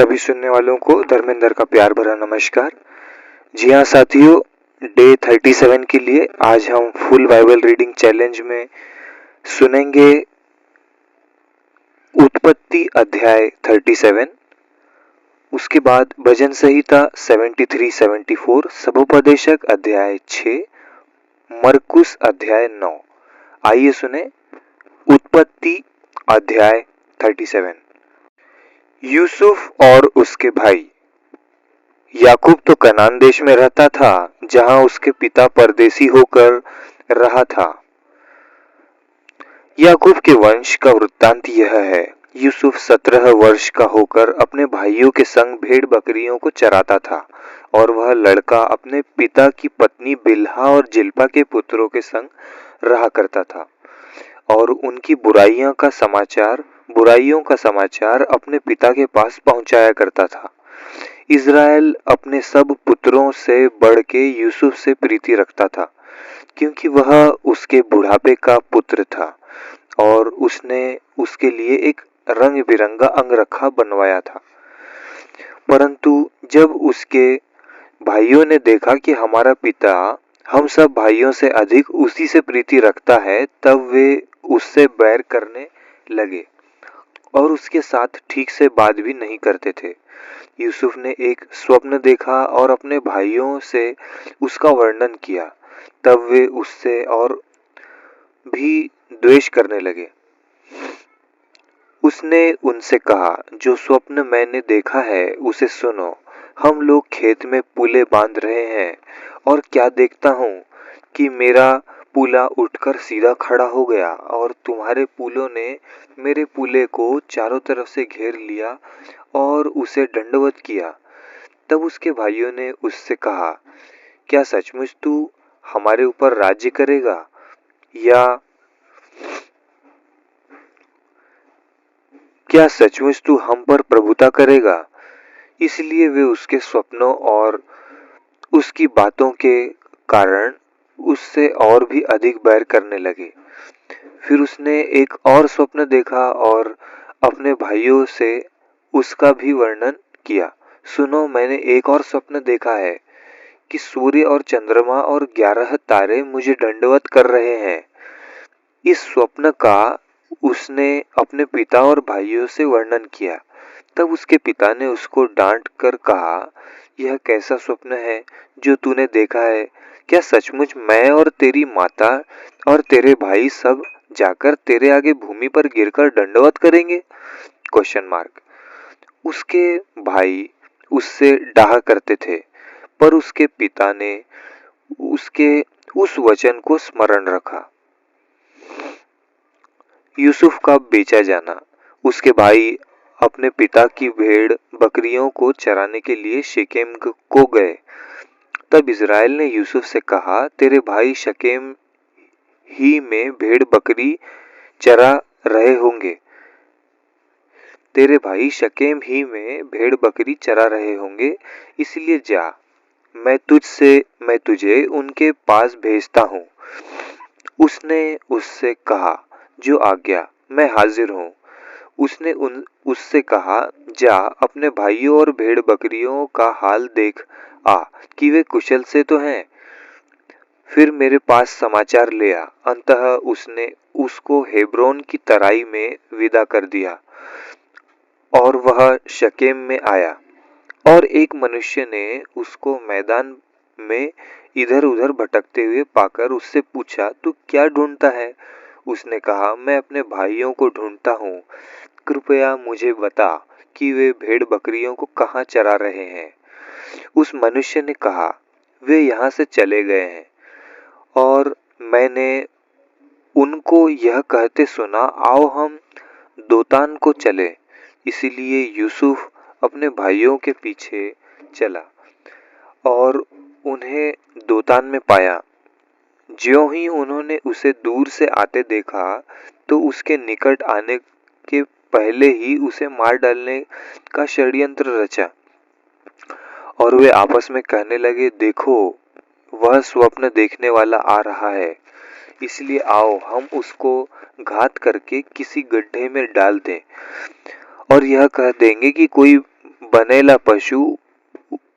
सभी सुनने वालों को धर्मेंद्र का प्यार भरा नमस्कार। जी हाँ साथियों, डे 37 के लिए आज हम फुल बाइबल रीडिंग चैलेंज में सुनेंगे उत्पत्ति अध्याय 37, उसके बाद भजन संहिता 73-74, सबोपदेशक अध्याय 6, मरकुस अध्याय 9। आइए सुने उत्पत्ति अध्याय 37। यूसुफ और उसके भाई। याकूब तो कनान देश में रहता था, जहां उसके पिता परदेसी होकर रहा था। याकूब के वंश का वृत्तांत यह है। यूसुफ 17 वर्ष का होकर अपने भाइयों के संग भेड़ बकरियों को चराता था, और वह लड़का अपने पिता की पत्नी बिल्हा और जिल्पा के पुत्रों के संग रहा करता था, और उनकी बुराइयों का समाचार अपने पिता के पास पहुंचाया करता था। इज़राइल अपने सब पुत्रों से बढ़ के यूसुफ से प्रीति रखता था, क्योंकि वह उसके बुढ़ापे का पुत्र था, और उसने उसके लिए एक रंग बिरंगा अंगरखा बनवाया था। परंतु जब उसके भाइयों ने देखा कि हमारा पिता हम सब भाइयों से अधिक उसी से प्रीति रखता है, तब वे उससे बैर करने लगे और उसके साथ ठीक से बात भी नहीं करते थे। यूसुफ ने एक स्वप्न देखा और अपने भाइयों से उसका वर्णन किया। तब वे उससे और भी द्वेष करने लगे। उसने उनसे कहा, जो स्वप्न मैंने देखा है उसे सुनो। हम लोग खेत में पुले बांध रहे हैं, और क्या देखता हूँ कि मेरा पुला उठकर सीधा खड़ा हो गया, और तुम्हारे पुलों ने मेरे पुले को चारों तरफ से घेर लिया और उसे दंडवत किया। तब उसके भाइयों ने उससे कहा, क्या सचमुच तू हमारे ऊपर राज्य करेगा, या क्या सचमुच तू हम पर प्रभुता करेगा? इसलिए वे उसके स्वप्नों और उसकी बातों के कारण उससे और भी अधिक बैर करने लगे। फिर उसने एक और स्वप्न देखा और अपने भाइयों से उसका भी वर्णन किया। सुनो, मैंने एक और स्वप्न देखा है कि सूर्य और चंद्रमा और 11 तारे मुझे दंडवत कर रहे हैं। इस स्वप्न का उसने अपने पिता और भाइयों से वर्णन किया। तब उसके पिता ने उसको डांट कर कहा, यह कैसा स्वप्न है जो तूने देखा है? क्या सचमुच मैं और तेरी माता और तेरे भाई सब जाकर तेरे आगे भूमि पर गिरकर दंडवत करेंगे? Question mark. उसके भाई उससे डाह करते थे, पर उसके पिता ने उसके उस वचन को स्मरण रखा। यूसुफ का बेचा जाना। उसके भाई अपने पिता की भेड़ बकरियों को चराने के लिए शेकेम को गए। तब इज़राइल ने यूसुफ से कहा, तेरे भाई शकेम ही में भेड़ बकरी चरा रहे होंगे। तेरे भाई शकेम ही में भेड़ बकरी चरा रहे होंगे, इसलिए जा, मैं तुझे उनके पास भेजता हूँ। उसने उससे कहा, जो आज्ञा, मैं हाजिर हूँ। उसने उससे कहा, जा अपने भाइयों और भेड़ बकरियों का हाल देख आ कि वे कुशल से तो हैं, फिर मेरे पास समाचार ले आ। अंततः उसने उसको हेब्रोन की तराई में विदा कर दिया, और वह शकेम में आया। और एक मनुष्य ने उसको मैदान में इधर उधर भटकते हुए पाकर उससे पूछा, तू क्या ढूंढता है? उसने कहा, मैं अपने भाइयों को ढूंढता हूँ। कृपया मुझे बता कि वे भेड़ बकरियों को कहाँ चरा रहे हैं। उस मनुष्य ने कहा, वे यहाँ से चले गए हैं, और मैंने उनको यह कहते सुना, आओ हम दोतान को चले। इसीलिए यूसुफ अपने भाइयों के पीछे चला और उन्हें दोतान में पाया। ज्यों ही उन्होंने उसे दूर से आते देखा, तो उसके निकट आने के पहले ही उसे मार डालने का षड्यंत्र रचा, और वे आपस में कहने लगे, देखो, वह स्वप्न देखने वाला आ रहा है, इसलिए आओ हम उसको घात करके किसी गड्ढे में डाल दें, और यह कह देंगे कि कोई बनेला पशु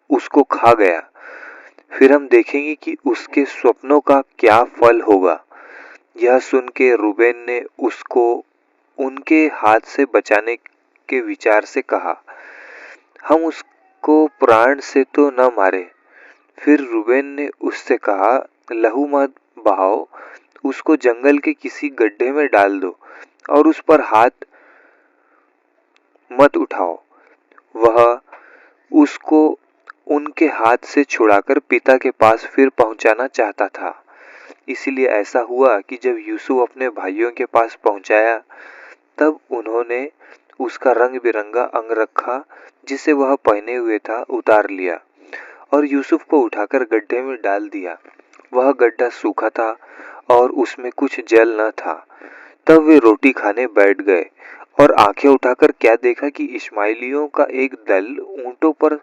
उसको खा गया। फिर हम देखेंगे कि उसके स्वप्नों का क्या फल होगा। यह सुन के रूबेन ने उसको उनके हाथ से बचाने के विचार से कहा, हम उसको प्राण से तो न मारे। फिर रूबेन ने उससे कहा, लहू मत बहाओ, उसको जंगल के किसी गड्ढे में डाल दो और उस पर हाथ मत उठाओ। वह उसको उनके हाथ से छुड़ाकर पिता के पास फिर पहुंचाना चाहता था। इसीलिए ऐसा हुआ कि जब यूसुफ अपने भाइयों के पास पहुंचाया, तब उन्होंने उसका रंग बिरंगा अंगरखा जिसे वह पहने हुए था उतार लिया और यूसुफ को उठाकर गड्ढे में डाल दिया। वह गड्ढा सूखा था और उसमें कुछ जल न था। तब वे रोटी खाने बैठ गए और आंखें उठाकर क्या देखा कि इश्माएलियों का एक दल ऊंटों पर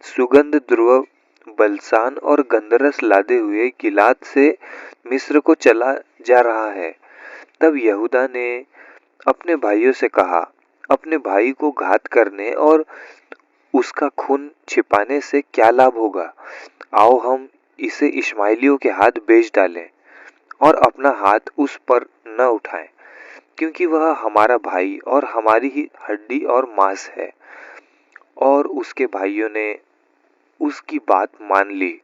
सुगंध द्रव्य, बलसान और गंधरस लादे हुए गिलाद से मिस्र को चला जा रहा है। तब यहूदा ने अपने भाइयों से कहा, अपने भाई को घात करने और उसका खून छिपाने से क्या लाभ होगा। आओ हम इसे इश्माएलियों के हाथ बेच डालें और अपना हाथ उस पर न उठाएं, क्योंकि वह हमारा भाई और हमारी ही हड्डी और मांस है। और उसके भाइयों ने उसकी बात मान ली।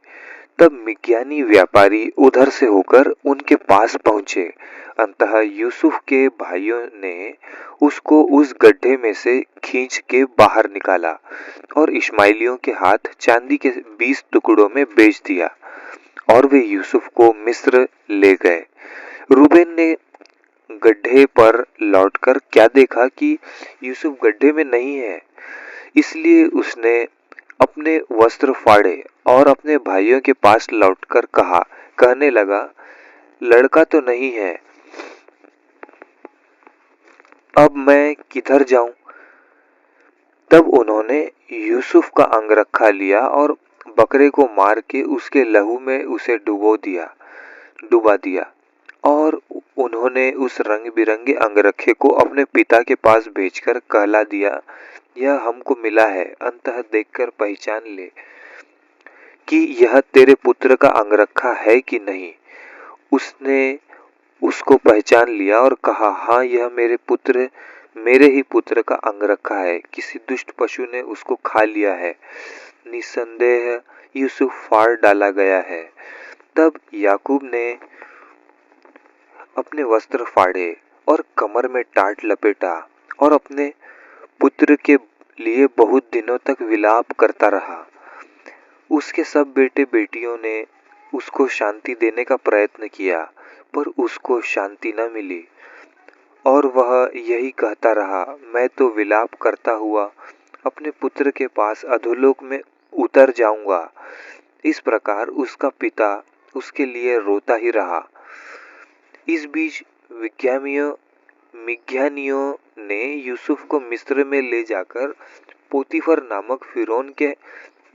तब मिद्यानी व्यापारी उधर से होकर उनके पास पहुंचे। अंततः यूसुफ के भाइयों ने उसको उस गड्ढे में से खींच के बाहर निकाला और इश्माएलियों के हाथ चांदी के 20 टुकड़ों में बेच दिया और वे यूसुफ को मिस्र ले गए। रूबेन ने गड्ढे पर लौटकर क्या देखा कि यूसुफ गड्ढे में नहीं है। इसलिए उसने अपने वस्त्र फाड़े और अपने भाइयों के पास लौटकर कहने लगा, लड़का तो नहीं है, अब मैं किधर जाऊं। तब उन्होंने यूसुफ का अंगरखा लिया और बकरे को मार के उसके लहू में उसे डुबा दिया और उन्होंने उस रंग बिरंगे अंगरखे को अपने पिता के पास भेजकर कहला दिया, यह हमको मिला है, अंततः देखकर पहचान ले कि यह तेरे पुत्र का अंगरखा है कि नहीं। उसने उसको पहचान लिया और कहा, हाँ, यह मेरे ही पुत्र का अंगरखा है। किसी दुष्ट पशु ने उसको खा लिया है। निसंदेह यूसुफ फाड़ डाला गया है। तब याकूब ने अपने वस्त्र फाड़े और कमर में टाट लपेटा और अपने पुत्र के लिए बहुत दिनों तक विलाप करता रहा। उसके सब बेटे बेटियों ने उसको शांति देने का प्रयत्न किया, पर उसको शांति न मिली और वह यही कहता रहा, मैं तो विलाप करता हुआ अपने पुत्र के पास अधोलोक में उतर जाऊंगा। इस प्रकार उसका पिता उसके लिए रोता ही रहा। इस बीच मिद्यानियों ने यूसुफ को मिस्र में ले जाकर पोतीफर नामक फिरौन के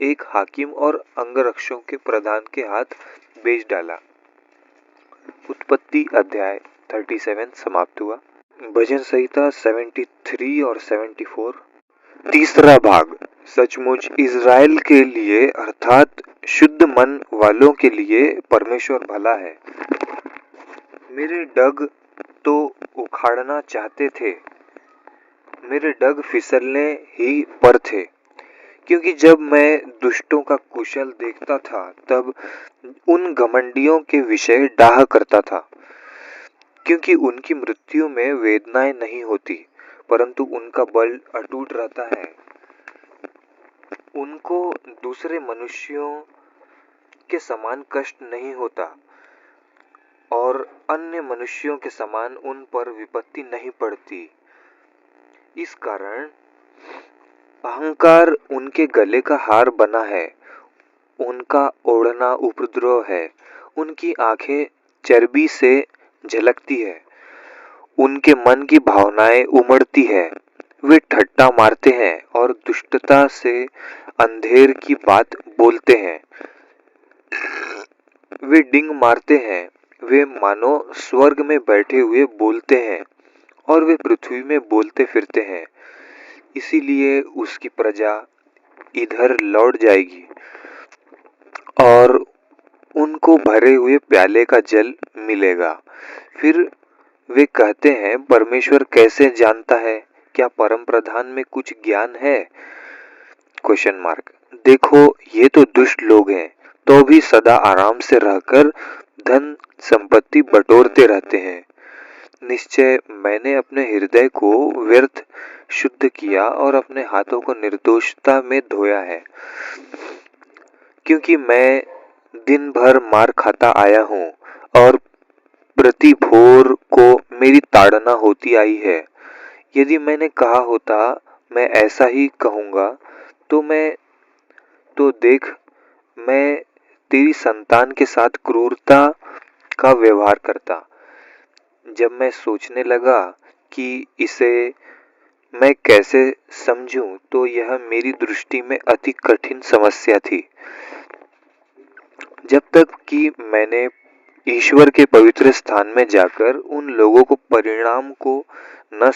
एक हाकिम और अंगरक्षकों के प्रधान के हाथ बेच डाला। उत्पत्ति अध्याय 37 समाप्त हुआ। भजन संहिता 73 और 74। तीसरा भाग। सचमुच इज़राइल के लिए अर्थात शुद्ध मन वालों के लिए परमेश्वर भला है। मेरे डग तो उखाड़ना चाहते थे, मेरे डग फिसलने ही पर थे, क्योंकि जब मैं दुष्टों का कुशल देखता था तब उन घमंडियों के विषय डाह करता था, क्योंकि उनकी मृत्यु में वेदनाएं नहीं होती, परंतु उनका बल अटूट रहता है। उनको दूसरे मनुष्यों के समान कष्ट नहीं होता और अन्य मनुष्यों के समान उन पर विपत्ति नहीं पड़ती। इस कारण अहंकार उनके गले का हार बना है, उनका ओढ़ना उपद्रव है, उनकी आंखें चर्बी से झलकती है, उनके मन की भावनाएं उमड़ती है। वे ठट्टा मारते हैं और दुष्टता से अंधेर की बात बोलते हैं। वे डिंग मारते हैं, वे मानो स्वर्ग में बैठे हुए बोलते हैं और वे पृथ्वी में बोलते फिरते हैं। इसीलिए उसकी प्रजा इधर लौट जाएगी और उनको भरे हुए प्याले का जल मिलेगा। फिर वे कहते हैं, परमेश्वर कैसे जानता है? क्या परम प्रधान में कुछ ज्ञान है? Question mark. देखो, ये तो दुष्ट लोग हैं, तो भी सदा आराम से रहकर धन संपत्ति बटोरते रहते हैं। निश्चय मैंने अपने हृदय को व्यर्थ शुद्ध किया और अपने हाथों को निर्दोषता में धोया है, क्योंकि मैं दिन भर मार खाता आया हूँ और प्रति भोर को मेरी ताड़ना होती आई है। यदि मैंने कहा होता मैं ऐसा ही कहूँगा, तो देख, मैं तेरी संतान के साथ क्रूरता का व्यवहार करता। जब मैं सोचने लगा कि इसे मैं कैसे समझूं, तो यह मेरी दृष्टि में अति कठिन समस्या थी। जब तक कि मैंने ईश्वर के पवित्र स्थान में जाकर उन लोगों के परिणाम को न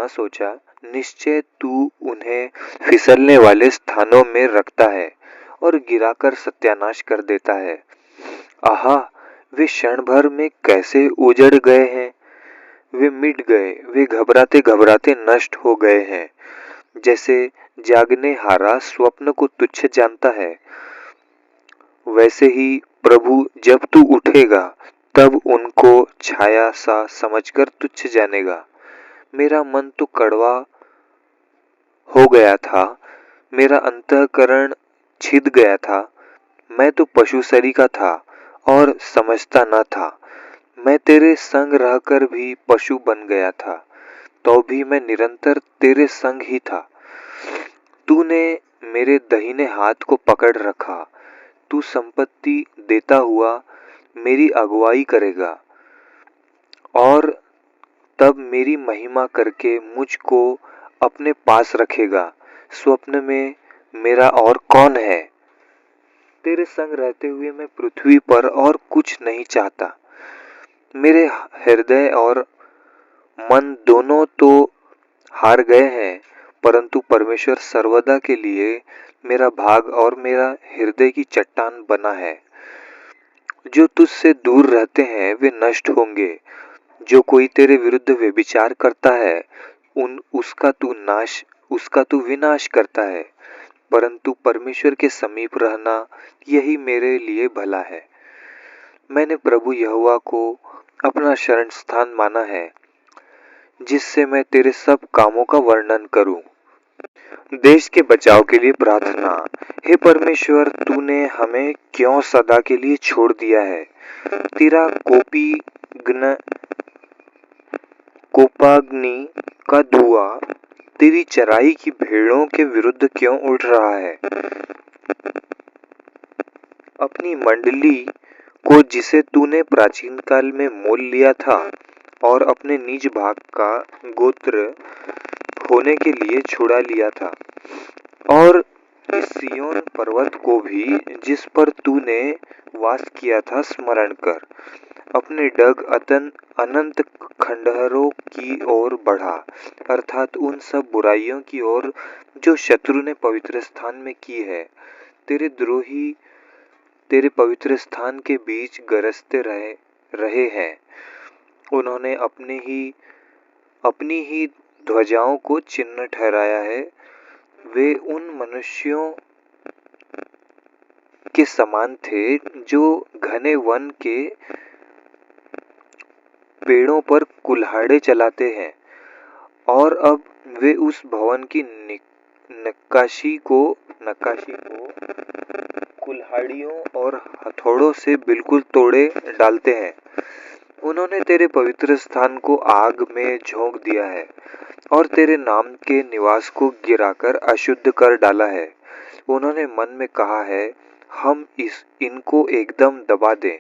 सोचा, निश्चय तू उन्हें फिसलने वाले स्थानों में रखता है और गिराकर सत्यानाश कर देता है। आहा, वे क्षण भर में कैसे उजड़ गए हैं, वे मिट गए, वे घबराते घबराते नष्ट हो गए हैं। जैसे जागने हारा स्वप्न को तुच्छ जानता है, वैसे ही प्रभु जब तू उठेगा तब उनको छाया सा समझकर तुच्छ जानेगा। मेरा मन तो कड़वा हो गया था, मेरा अंतःकरण छिद गया था। मैं तो पशु शरीर का था और समझता न था। मैं तेरे संग रहकर भी पशु बन गया था, तो भी मैं निरंतर तेरे संग ही था। तूने मेरे दाहिने हाथ को पकड़ रखा। तू संपत्ति देता हुआ मेरी अगुवाई करेगा और तब मेरी महिमा करके मुझको अपने पास रखेगा। स्वप्न में मेरा और कौन है? तेरे संग रहते हुए मैं पृथ्वी पर और कुछ नहीं चाहता। मेरे हृदय और मन दोनों तो हार गए हैं, परंतु परमेश्वर सर्वदा के लिए मेरा भाग और मेरा हृदय की चट्टान बना है। जो तुझसे दूर रहते हैं वे नष्ट होंगे। जो कोई तेरे विरुद्ध व्यभिचार करता है, उसका तू विनाश करता है, परंतु परमेश्वर के समीप रहना यही मेरे लिए भला है। मैंने प्रभु यहोवा को अपना शरण स्थान माना है, जिससे मैं तेरे सब कामों का वर्णन करूं। देश के बचाव के लिए प्रार्थना। हे परमेश्वर, तूने हमें क्यों सदा के लिए छोड़ दिया है? तेरा कोपाग्नि का धुआं तेरी चराई की भेड़ों के विरुद्ध क्यों उठ रहा है? अपनी मंडली को, जिसे तूने प्राचीन काल में मोल लिया था और अपने निज भाग का गोत्र होने के लिए छुड़ा लिया था, और इस सिय्योन पर्वत को भी, जिस पर तूने वास किया था, स्मरण कर। अपने डग अनंत खंडहरों की ओर बढ़ा, अर्थात उन सब बुराइयों की ओर जो शत्रु ने पवित्र स्थान में की है। तेरे द्रोही तेरे पवित्र स्थान के बीच गरजते रहे हैं। उन्होंने अपनी ही ध्वजाओं को चिन्ह ठहराया है। वे उन मनुष्यों के समान थे जो घने वन के पेड़ों पर कुल्हाड़े चलाते हैं, और अब वे उस भवन की नक्काशी को कुल्हाड़ियों और हथौड़ों से बिल्कुल तोड़े डालते हैं। उन्होंने तेरे पवित्र स्थान को आग में झोंक दिया है और तेरे नाम के निवास को गिराकर अशुद्ध कर डाला है। उन्होंने मन में कहा है, हम इनको एकदम दबा दें।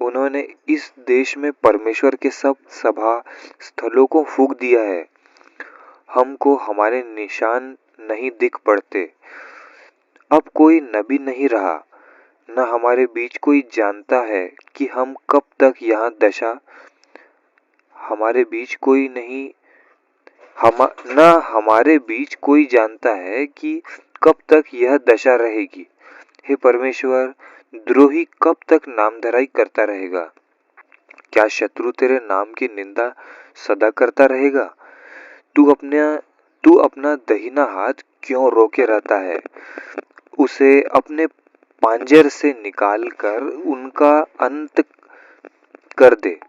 उन्होंने इस देश में परमेश्वर के सब सभा स्थलों को फूंक दिया है। हमको हमारे निशान नहीं दिख पड़ते। अब कोई नबी नहीं रहा, न हमारे बीच कोई जानता है कि हम कब तक यहाँ हमारे बीच कोई नहीं हम न हमारे बीच कोई जानता है कि कब तक यह दशा रहेगी। हे परमेश्वर, द्रोही कब तक नामधराई करता रहेगा? क्या शत्रु तेरे नाम की निंदा सदा करता रहेगा? तू अपना तू अपना दाहिना हाथ क्यों रोके रहता है? उसे अपने पांजर से निकाल कर उनका अंत कर दे।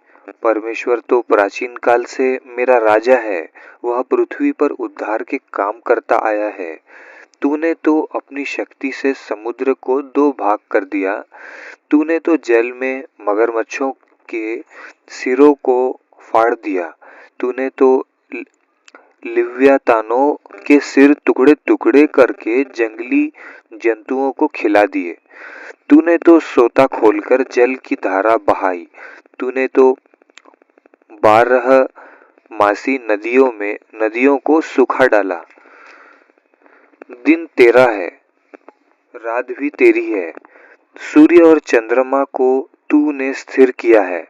परमेश्वर तो प्राचीन काल से मेरा राजा है, वह पृथ्वी पर उद्धार के काम करता आया है। तूने तो अपनी शक्ति से समुद्र को दो भाग कर दिया। तूने तो जल में मगरमच्छों के सिरों को फाड़ दिया। तूने तो लिव्यातानों के सिर टुकड़े टुकड़े करके जंगली जंतुओं को खिला दिए। तूने तो सोता खोलकर जल की धारा बहाई। तूने तो 12 मासी नदियों को सुखा डाला। दिन तेरा है, रात भी तेरी है। सूर्य और चंद्रमा को तूने स्थिर किया है।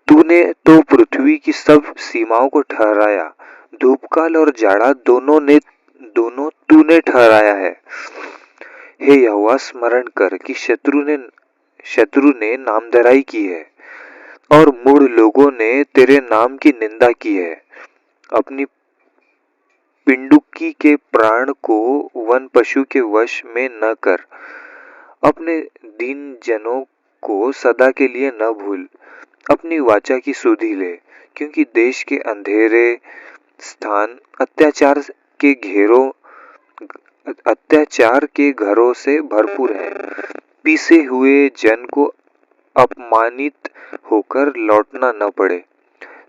तूने तो पृथ्वी की सब सीमाओं को ठहराया। धूपकाल और जाड़ा दोनों तूने ठहराया है। हे यहोवा, स्मरण कर कि शत्रु ने नामधराई की है और मूढ़ लोगों ने तेरे नाम की निंदा की है। अपनी पिंडुकी के प्राण को वन पशु के वश में न कर। अपने दीन जनों को सदा के लिए न भूल। अपनी वाचा की सुधि ले, क्योंकि देश के अंधेरे स्थान अत्याचार के घरों से भरपूर है। पीसे हुए जन को अपमानित होकर लौटना न पड़े।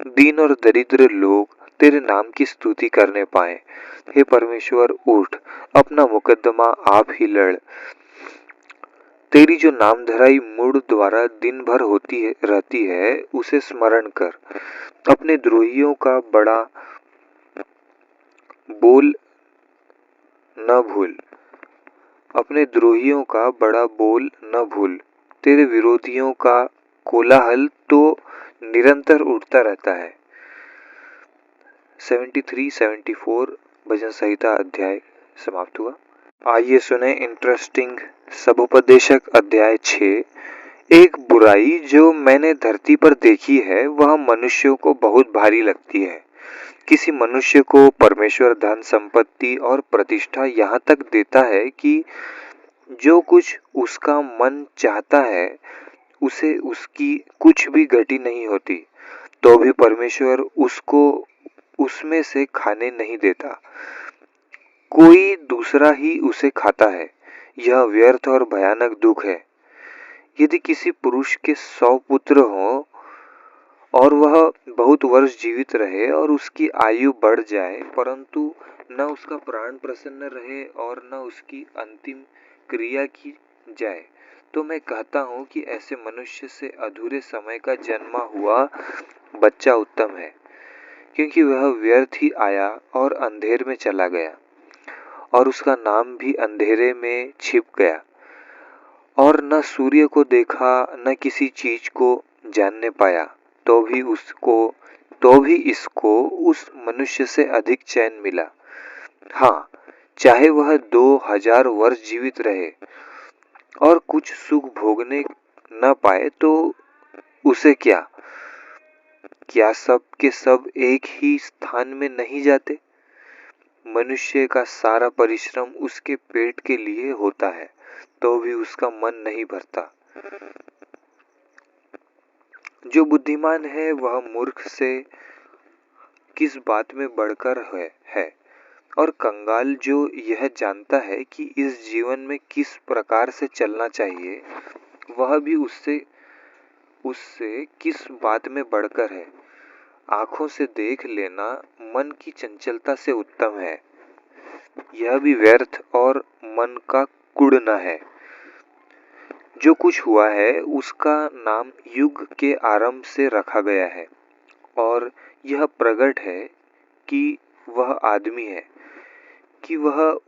दीन और दरिद्र लोग तेरे नाम की स्तुति करने पाए। हे परमेश्वर, उठ, अपना मुकद्दमा आप ही लड़। तेरी जो नामधराई मूढ़ द्वारा दिन भर रहती है, उसे स्मरण कर। अपने द्रोहियों का बड़ा बोल न भूल। अपने द्रोहियों का बड़ा बोल न भूल। तेरे विरोधियों का कोलाहल तो निरंतर उठता रहता है। 73-74 भजन संहिता अध्याय समाप्त हुआ। आइए सुने इंटरेस्टिंग सबोपदेशक अध्याय 6। एक बुराई जो मैंने धरती पर देखी है, वह मनुष्यों को बहुत भारी लगती है। किसी मनुष्य को परमेश्वर धन संपत्ति और प्रतिष्ठा यहाँ तक देता है कि जो कुछ उसका मन चाहता है उसे उसकी कुछ भी घटी नहीं होती, तो भी परमेश्वर उसको उसमें से खाने नहीं देता। कोई दूसरा ही उसे खाता है। यह व्यर्थ और भयानक दुख है। यदि किसी पुरुष के 100 पुत्र हों और वह बहुत वर्ष जीवित रहे और उसकी आयु बढ़ जाए, परंतु न उसका प्राण प्रसन्न रहे और न उसकी अंतिम क्रिया की जाए, तो मैं कहता हूँ कि ऐसे मनुष्य से अधूरे समय का जन्मा हुआ बच्चा उत्तम है, क्योंकि वह व्यर्थ ही आया और अंधेर में चला गया और उसका नाम भी अंधेरे में छिप गया और न सूर्य को देखा न किसी चीज को जानने पाया। तो भी इसको उस मनुष्य से अधिक चैन मिला। हाँ, चाहे वह 2000 वर्ष जीवित रहे और कुछ सुख भोगने न पाए, तो उसे क्या सब के सब एक ही स्थान में नहीं जाते? मनुष्य का सारा परिश्रम उसके पेट के लिए होता है, तो भी उसका मन नहीं भरता। जो बुद्धिमान है वह मूर्ख से किस बात में बढ़कर है, और कंगाल जो यह जानता है कि इस जीवन में किस प्रकार से चलना चाहिए, वह भी उससे किस बात में बढ़कर है। आंखों से देख लेना मन की चंचलता से उत्तम है। यह भी व्यर्थ और मन का कुढ़ना है। जो कुछ हुआ है उसका नाम युग के आरंभ से रखा गया है, और यह प्रकट है कि वह आदमी है, कि वह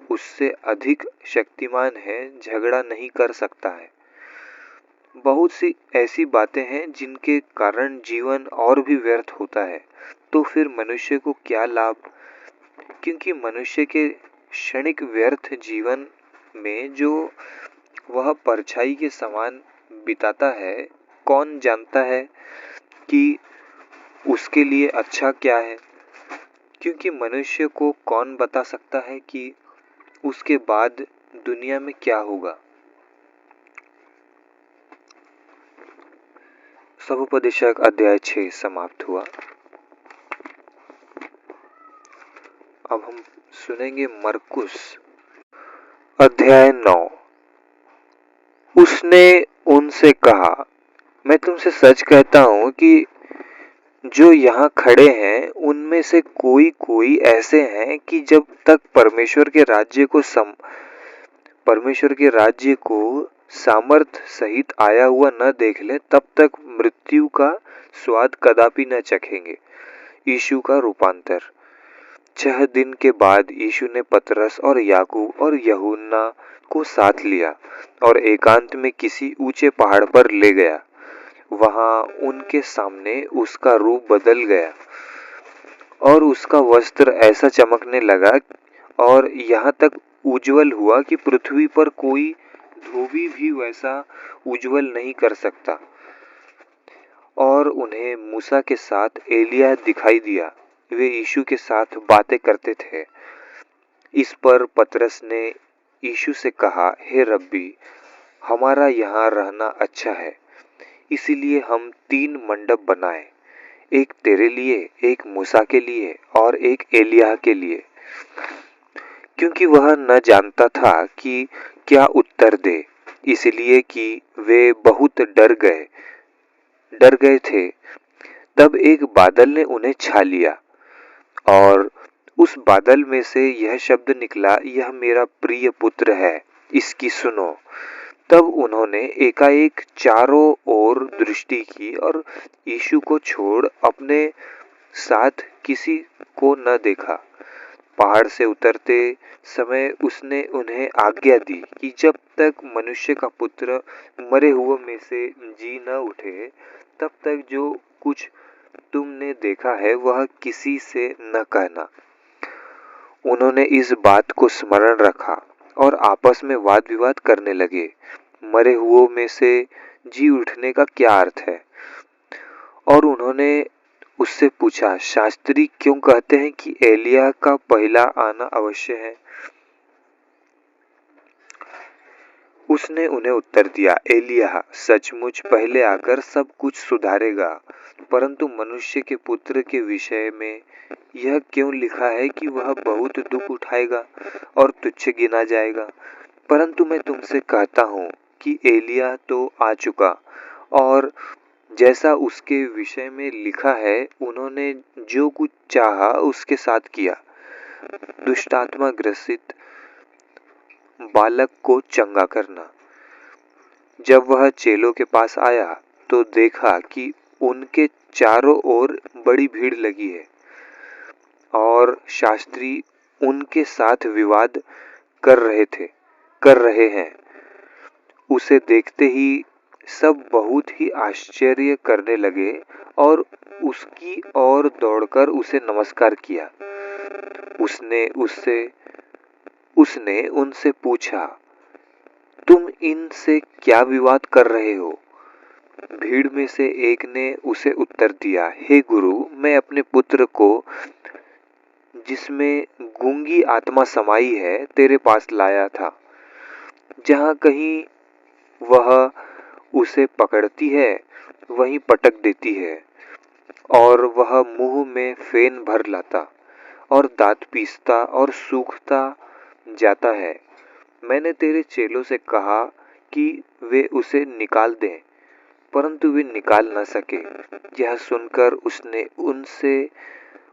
उससे अधिक शक्तिमान है झगड़ा नहीं कर सकता है। बहुत सी ऐसी बातें हैं जिनके कारण जीवन और भी व्यर्थ होता है। तो फिर मनुष्य को क्या लाभ? क्योंकि मनुष्य के क्षणिक व्यर्थ जीवन में जो वह परछाई के समान बिताता है, कौन जानता है कि उसके लिए अच्छा क्या है? क्योंकि मनुष्य को कौन बता सकता है कि उसके बाद दुनिया में क्या होगा? समुपदेशक अध्याय 6 समाप्त हुआ। अब हम सुनेंगे मरकुस अध्याय 9। उसने उनसे कहा, मैं तुमसे सच कहता हूं कि जो यहाँ खड़े हैं उनमें से कोई कोई ऐसे हैं कि जब तक परमेश्वर के राज्य को सामर्थ सहित आया हुआ न देख ले, तब तक मृत्यु का स्वाद कदापि न चखेंगे। यीशु का रूपांतर। 6 दिन के बाद यीशु ने पतरस और याकूब और यूहन्ना को साथ लिया और एकांत में किसी ऊंचे पहाड़ पर ले गया। वहां उनके सामने उसका रूप बदल गया और उसका वस्त्र ऐसा चमकने लगा और यहाँ तक उज्जवल हुआ कि पृथ्वी पर कोई धोबी भी वैसा उज्जवल नहीं कर सकता। और उन्हें मूसा के साथ एलिय्याह दिखाई दिया। वे यीशु के साथ बातें करते थे। इस पर पतरस ने यीशु से कहा, हे रब्बी, हमारा यहाँ रहना अच्छा है, इसीलिए हम 3 मंडप बनाए, एक तेरे लिए, एक मूसा के लिए और एक एलिय्याह के लिए। क्योंकि वह न जानता था कि क्या उत्तर दे, इसलिए कि वे बहुत डर गए थे। तब एक बादल ने उन्हें छा लिया और उस बादल में से यह शब्द निकला, यह मेरा प्रिय पुत्र है, इसकी सुनो। तब उन्होंने एकाएक चारों ओर दृष्टि की और यीशु को छोड़ अपने साथ किसी को न देखा। पहाड़ से उतरते समय उसने उन्हें आज्ञा दी कि जब तक मनुष्य का पुत्र मरे हुए में से जी न उठे, तब तक जो कुछ तुमने देखा है वह किसी से न कहना। उन्होंने इस बात को स्मरण रखा और आपस में वाद विवाद करने लगे, मरे हुओं में से जी उठने का क्या अर्थ है? और उन्होंने उससे पूछा, शास्त्री क्यों कहते हैं कि एलिय्याह का पहला आना अवश्य है? उसने उन्हें उत्तर दिया, एलिय्याह सचमुच पहले आकर सब कुछ सुधारेगा, परंतु मनुष्य के पुत्र के विषय में यह क्यों लिखा है कि वह बहुत दुख उठाएगा और तुच्छ गिना जाएगा? परंतु मैं तुमसे कहता हूँ कि एलिय्याह तो आ चुका और जैसा उसके विषय में लिखा है, उन्होंने जो कुछ चाहा उसके साथ किया। दुष्टात्मा ग्रसित बालक को चंगा करना। जब वह चेलों के पास आया तो देखा कि उनके चारों ओर बड़ी भीड़ लगी है और शास्त्री उनके साथ विवाद कर रहे हैं। उसे देखते ही सब बहुत ही आश्चर्य करने लगे और उसकी ओर दौड़कर उसे नमस्कार किया। उसने उनसे पूछा, तुम इनसे क्या विवाद कर रहे हो? भीड़ में से एक ने उसे उत्तर दिया, हे गुरु, मैं अपने पुत्र को जिसमें गूंगी आत्मा समाई है तेरे पास लाया था। जहाँ कहीं वह उसे पकड़ती है वहीं पटक देती है और वह मुंह में फेन भर लाता और दांत पीसता और सूखता जाता है। मैंने तेरे चेलों से कहा कि वे उसे निकाल दें, परंतु वे निकाल न सके। यह सुनकर उसने उनसे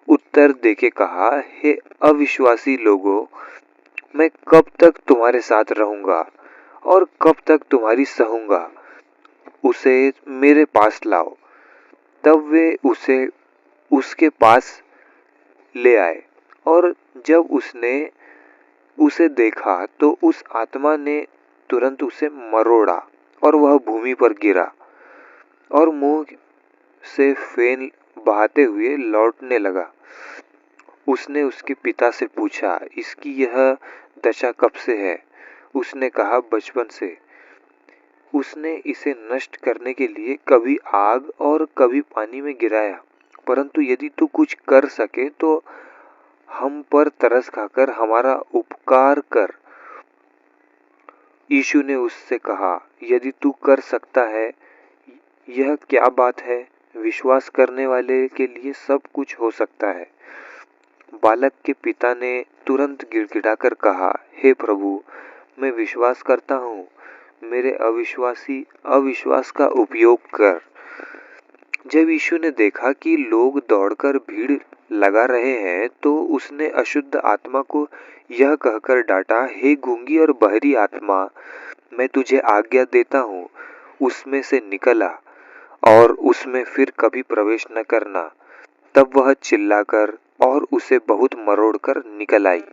उत्तर देके कहा, हे अविश्वासी लोगों, मैं कब तक तुम्हारे साथ रहूंगा और कब तक तुम्हारी सहूंगा? उसे मेरे पास लाओ। तब वे उसे उसके पास ले आए और जब उसने उसे देखा तो उस आत्मा ने तुरंत उसे मरोड़ा और वह भूमि पर गिरा और मुंह से फेन बहाते हुए लौटने लगा। उसने उसके पिता से पूछा, इसकी यह दशा कब से है? उसने कहा, बचपन से। उसने इसे नष्ट करने के लिए कभी आग और कभी पानी में गिराया, परंतु यदि तू कुछ कर सके तो हम पर तरस खाकर हमारा उपकार कर। यीशु ने उससे कहा, यदि तू कर सकता है, यह क्या बात है? विश्वास करने वाले के लिए सब कुछ हो सकता है। बालक के पिता ने तुरंत गिड़गिड़ाकर कहा, हे प्रभु, मैं विश्वास करता हूँ, मेरे अविश्वास का उपयोग कर। जब यीशु ने देखा कि लोग दौड़कर भीड़ लगा रहे हैं, तो उसने अशुद्ध आत्मा को यह कहकर डांटा, हे गूंगी और बहरी आत्मा, मैं तुझे आज्ञा देता हूँ, उसमें से निकल आ और उसमें फिर कभी प्रवेश न करना। तब वह चिल्लाकर और उसे बहुत मरोड़कर निकल आई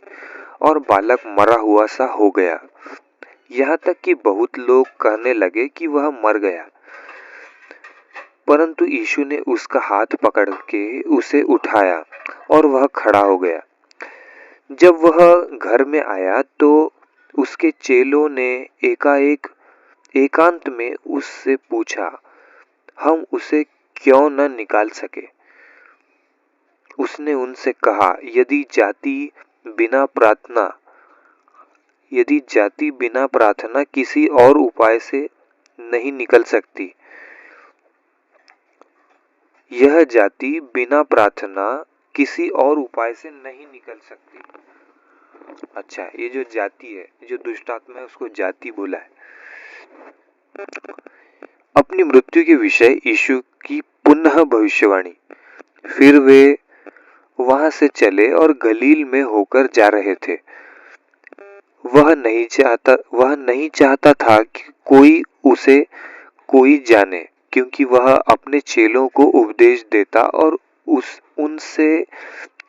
और बालक मरा हुआ सा हो गया। यहाँ तक कि बहुत लोग कहने लगे कि वह मर गया। परंतु यीशु ने उसका हाथ पकड़ के उसे उठाया और वह खड़ा हो गया। जब वह घर में आया तो उसके चेलों ने एकांत में उससे पूछा, हम उसे क्यों न निकाल सके? उसने उनसे कहा, यदि जाति बिना प्रार्थना किसी और उपाय से नहीं निकल सकती, यह जाति बिना प्रार्थना किसी और उपाय से नहीं निकल सकती। अच्छा, ये जो जाति है, जो दुष्ट आत्मा है, उसको जाति बोला है। अपनी मृत्यु के विषय यीशु की पुनः भविष्यवाणी। फिर वे वहां से चले और गलील में होकर जा रहे थे। वह नहीं चाहता था कि कोई जाने, क्योंकि वह अपने चेलों को उपदेश देता और उनसे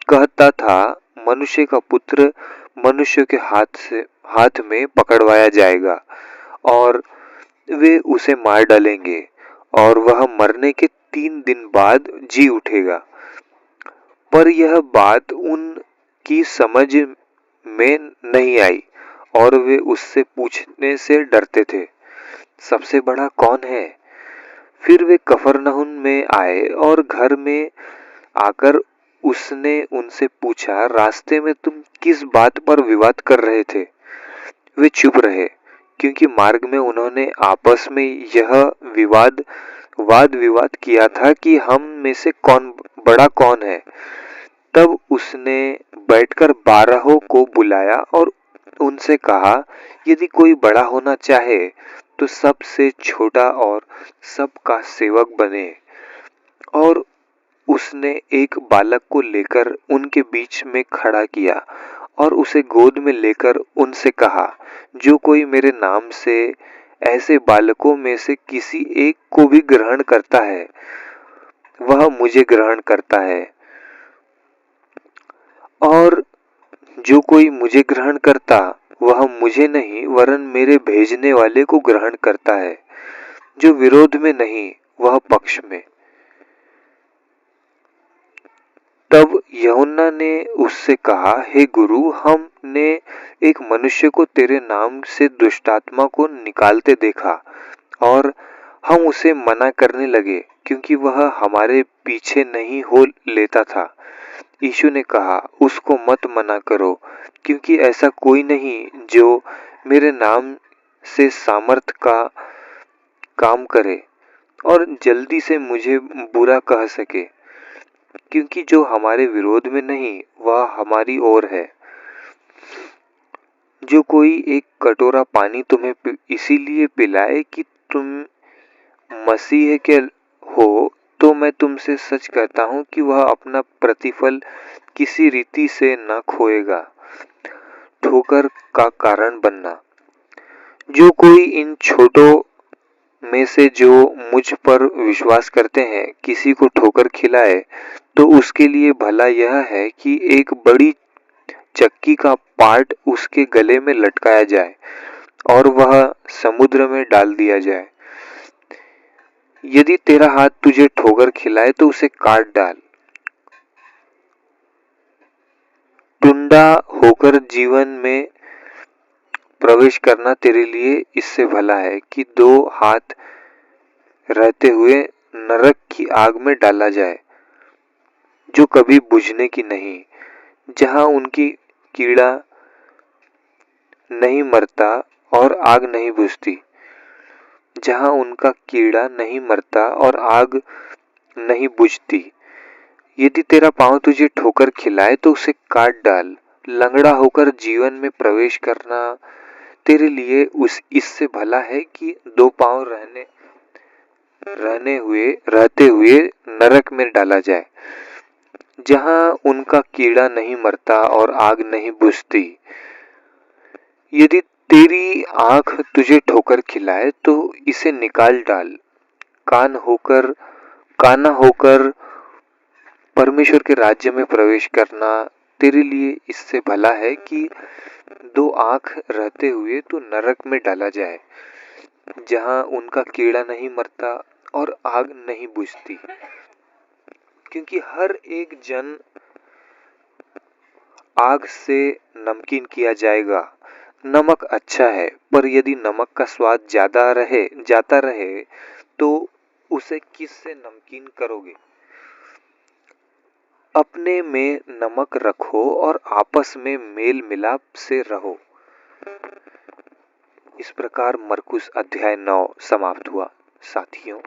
कहता था, मनुष्य का पुत्र मनुष्य के हाथ में पकड़वाया जाएगा और वे उसे मार डालेंगे और वह मरने के 3 दिन बाद जी उठेगा। पर यह बात उनकी समझ में नहीं आई और वे उससे पूछने से डरते थे, सबसे बड़ा कौन है? फिर वे कफरनहूम में आए और घर में आकर उसने उनसे पूछा, रास्ते में तुम किस बात पर विवाद कर रहे थे? वे चुप रहे, क्योंकि मार्ग में उन्होंने आपस में यह वाद विवाद किया था कि हम में से कौन है। तब उसने बैठकर 12 को बुलाया और उनसे कहा, यदि कोई बड़ा होना चाहे तो सबसे छोटा और सबका सेवक बने। और उसने एक बालक को लेकर उनके बीच में खड़ा किया और उसे गोद में लेकर उनसे कहा, जो कोई मेरे नाम से ऐसे बालकों में से किसी एक को भी ग्रहण करता है, वह मुझे ग्रहण करता है, और जो कोई मुझे ग्रहण करता, वह मुझे नहीं वरन मेरे भेजने वाले को ग्रहण करता है। जो विरोध में नहीं, वह पक्ष में। तब यूहन्ना ने उससे कहा, हे गुरु, हमने एक मनुष्य को तेरे नाम से दुष्टात्मा को निकालते देखा और हम उसे मना करने लगे, क्योंकि वह हमारे पीछे नहीं हो लेता था। यीशु ने कहा, उसको मत मना करो, क्योंकि ऐसा कोई नहीं जो मेरे नाम से सामर्थ का काम करे और जल्दी से मुझे बुरा कह सके, क्योंकि जो हमारे विरोध में नहीं, वह हमारी ओर है। जो कोई एक कटोरा पानी तुम्हें इसीलिए पिलाए कि तुम मसीह के हो, तो मैं तुमसे सच कहता हूं कि वह अपना प्रतिफल किसी रीति से न खोएगा। ठोकर का कारण बनना। जो कोई इन छोटों में से जो मुझ पर विश्वास करते हैं किसी को ठोकर खिलाए, तो उसके लिए भला यह है कि एक बड़ी चक्की का पाट उसके गले में लटकाया जाए और वह समुद्र में डाल दिया जाए। यदि तेरा हाथ तुझे ठोकर खिलाए तो उसे काट डाल। टुंडा होकर जीवन में प्रवेश करना तेरे लिए इससे भला है कि दो हाथ रहते हुए नरक की आग में डाला जाए, जो कभी बुझने की नहीं, जहां उनकी कीड़ा नहीं मरता और आग नहीं बुझती, जहां उनका कीड़ा नहीं मरता और आग नहीं बुझती। यदि तेरा पांव तुझे ठोकर खिलाए तो उसे काट डाल। लंगड़ा होकर जीवन में प्रवेश करना तेरे लिए उस इससे भला है कि दो पांव रहते हुए नरक में डाला जाए, जहां उनका कीड़ा नहीं मरता और आग नहीं बुझती। यदि तेरी आंख तुझे ठोकर खिलाए तो इसे निकाल डाल। काना होकर परमेश्वर के राज्य में प्रवेश करना तेरे लिए इससे भला है कि दो आंख रहते हुए तो नरक में डाला जाए, जहां उनका कीड़ा नहीं मरता और आग नहीं बुझती। क्योंकि हर एक जन आग से नमकीन किया जाएगा। नमक अच्छा है, पर यदि नमक का स्वाद जाता रहे तो उसे किससे नमकीन करोगे? अपने में नमक रखो और आपस में मेल मिलाप से रहो। इस प्रकार मरकुस अध्याय 9 समाप्त हुआ। साथियों,